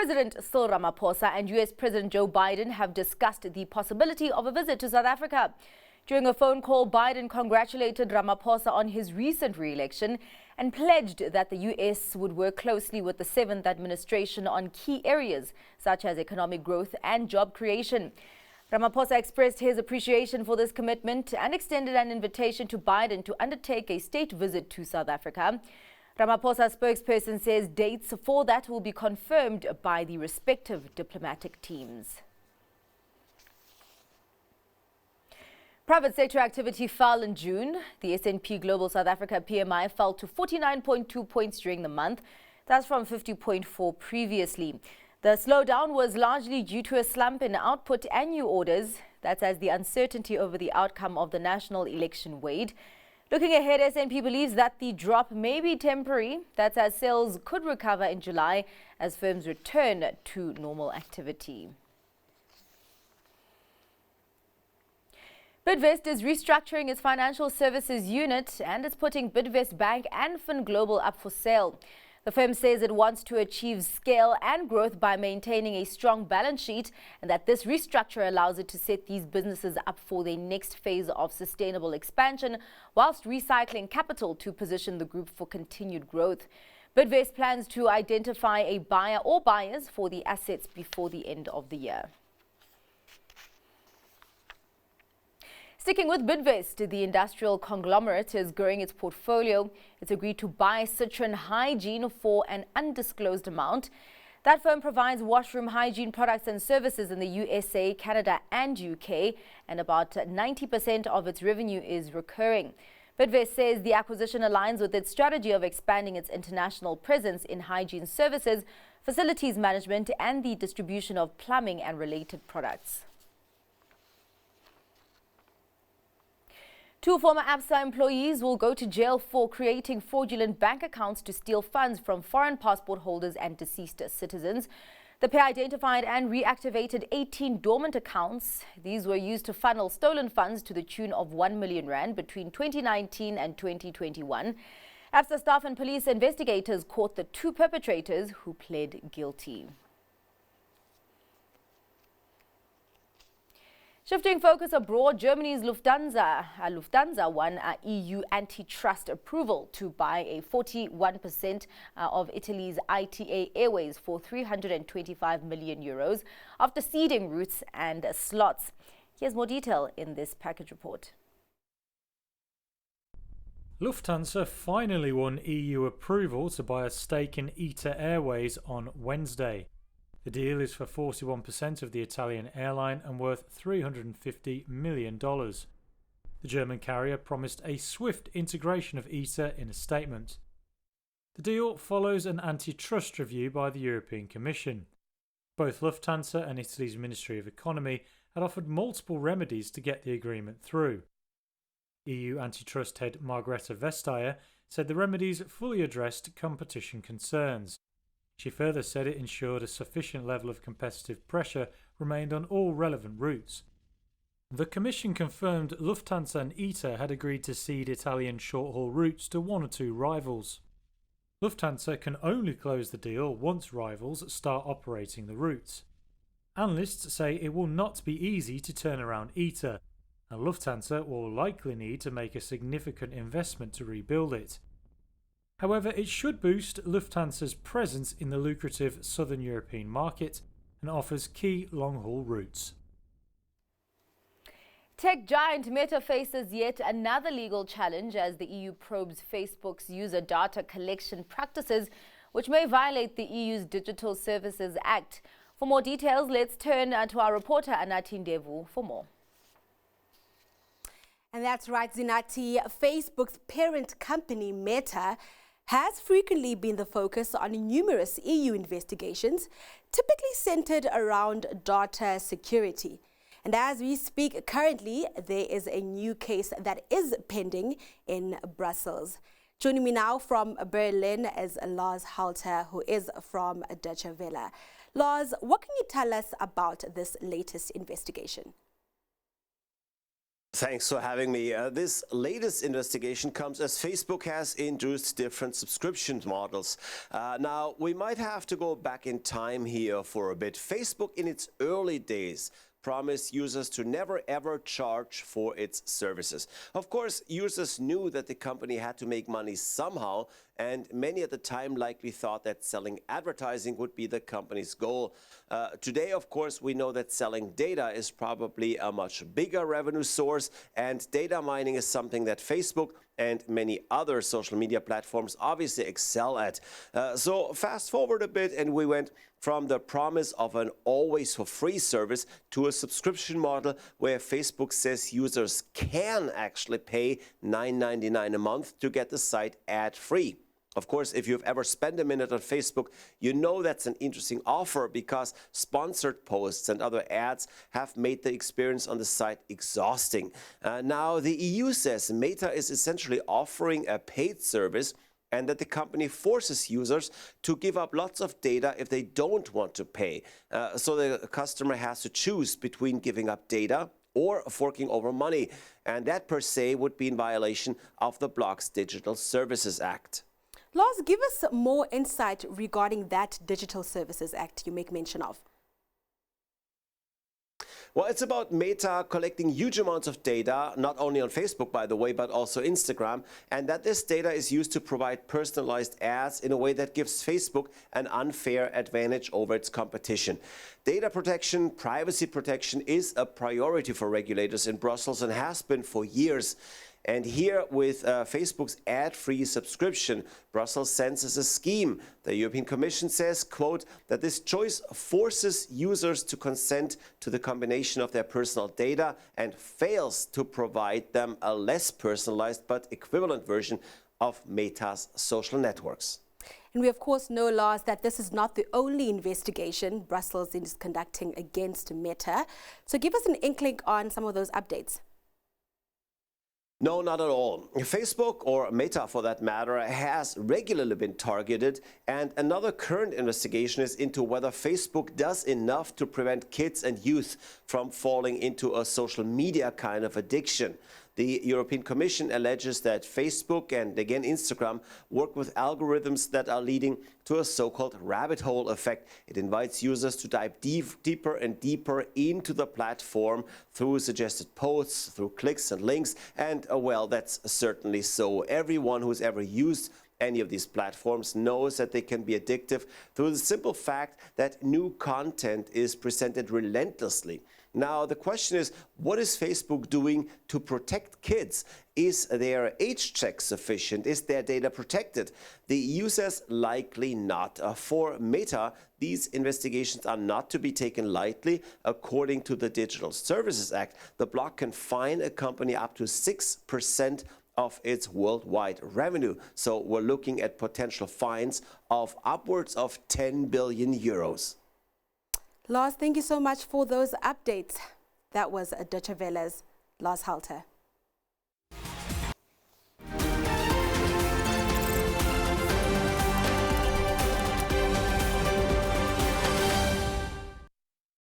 President Cyril Ramaphosa and US President Joe Biden have discussed the possibility of a visit to South Africa. During a phone call, Biden congratulated Ramaphosa on his recent re-election and pledged that the US would work closely with the 7th administration on key areas such as economic growth and job creation. Ramaphosa expressed his appreciation for this commitment and extended an invitation to Biden to undertake a state visit to South Africa. Ramaphosa's spokesperson says dates for that will be confirmed by the respective diplomatic teams. Private sector activity fell in June. The S&P Global South Africa PMI fell to 49.2 points during the month. That's from 50.4 previously. The slowdown was largely due to a slump in output and new orders. That's as the uncertainty over the outcome of the national election weighed. Looking ahead, S&P believes that the drop may be temporary. That's as sales could recover in July as firms return to normal activity. Bidvest is restructuring its financial services unit and it's putting Bidvest Bank and Fin Global up for sale. The firm says it wants to achieve scale and growth by maintaining a strong balance sheet and that this restructure allows it to set these businesses up for their next phase of sustainable expansion whilst recycling capital to position the group for continued growth. Bidvest plans to identify a buyer or buyers for the assets before the end of the year. Sticking with Bidvest, the industrial conglomerate is growing its portfolio. It's agreed to buy Citron Hygiene for an undisclosed amount. That firm provides washroom hygiene products and services in the USA, Canada and UK, and about 90% of its revenue is recurring. Bidvest says the acquisition aligns with its strategy of expanding its international presence in hygiene services, facilities management and the distribution of plumbing and related products. 2 former Absa employees will go to jail for creating fraudulent bank accounts to steal funds from foreign passport holders and deceased citizens. The pair identified and reactivated 18 dormant accounts. These were used to funnel stolen funds to the tune of 1 million rand between 2019 and 2021. Absa staff and police investigators caught the 2 perpetrators who pled guilty. Shifting focus abroad, Germany's Lufthansa won EU antitrust approval to buy a 41% of Italy's ITA Airways for €325 million after ceding routes and slots. Here's more detail in this package report. Lufthansa finally won EU approval to buy a stake in ITA Airways on Wednesday. The deal is for 41% of the Italian airline and worth $350 million. The German carrier promised a swift integration of ITA in a statement. The deal follows an antitrust review by the European Commission. Both Lufthansa and Italy's Ministry of Economy had offered multiple remedies to get the agreement through. EU antitrust head Margrethe Vestager said the remedies fully addressed competition concerns. She further said it ensured a sufficient level of competitive pressure remained on all relevant routes. The Commission confirmed Lufthansa and ITA had agreed to cede Italian short-haul routes to 1 or 2 rivals. Lufthansa can only close the deal once rivals start operating the routes. Analysts say it will not be easy to turn around ITA, and Lufthansa will likely need to make a significant investment to rebuild it. However, it should boost Lufthansa's presence in the lucrative southern European market and offers key long-haul routes. Tech giant Meta faces yet another legal challenge as the EU probes Facebook's user data collection practices, which may violate the EU's Digital Services Act. For more details, let's turn to our reporter Anathi Ndevu for more. And that's right, Zinati. Facebook's parent company, Meta, has frequently been the focus on numerous EU investigations, typically centered around data security. And as we speak currently, there is a new case that is pending in Brussels. Joining me now from Berlin is Lars Halter, who is from Deutsche Welle. Lars, what can you tell us about this latest investigation? Thanks for having me. This latest investigation comes as Facebook has introduced different subscription models. Now, we might have to go back in time here for a bit. Facebook, in its early days, promised users to never ever charge for its services. Of course, users knew that the company had to make money somehow, and many at the time likely thought that selling advertising would be the company's goal. Today, of course, we know that selling data is probably a much bigger revenue source, and data mining is something that Facebook and many other social media platforms obviously excel at. So fast forward a bit, and we went from the promise of an always for free service to a subscription model where Facebook says users can actually pay $9.99 a month to get the site ad-free. Of course, if you've ever spent a minute on Facebook, you know that's an interesting offer because sponsored posts and other ads have made the experience on the site exhausting. Now, the EU says Meta is essentially offering a paid service and that the company forces users to give up lots of data if they don't want to pay. So the customer has to choose between giving up data or forking over money. And that per se would be in violation of the Bloc's Digital Services Act. Lars, give us more insight regarding that Digital Services Act you make mention of. Well, it's about Meta collecting huge amounts of data, not only on Facebook, by the way, but also Instagram, and that this data is used to provide personalized ads in a way that gives Facebook an unfair advantage over its competition. Data protection, privacy protection is a priority for regulators in Brussels and has been for years. And here with Facebook's ad-free subscription, Brussels senses a scheme. The European Commission says, quote, that this choice forces users to consent to the combination of their personal data and fails to provide them a less personalized but equivalent version of Meta's social networks. And we of course know, Lars, that this is not the only investigation Brussels is conducting against Meta. So give us an inkling on some of those updates. No, not at all. Facebook, or Meta for that matter, has regularly been targeted, and another current investigation is into whether Facebook does enough to prevent kids and youth from falling into a social media kind of addiction. The European Commission alleges that Facebook and again Instagram work with algorithms that are leading to a so-called rabbit hole effect. It invites users to dive deeper and deeper into the platform through suggested posts, through clicks and links, and well, that's certainly so. Everyone who's ever used any of these platforms knows that they can be addictive through the simple fact that new content is presented relentlessly. Now, the question is, what is Facebook doing to protect kids? Is their age check sufficient? Is their data protected? The EU says likely not. For Meta, these investigations are not to be taken lightly. According to the Digital Services Act, the bloc can fine a company up to 6% of its worldwide revenue. So we're looking at potential fines of upwards of 10 billion euros. Lars, thank you so much for those updates. That was Deutsche Welle's Lars Halter.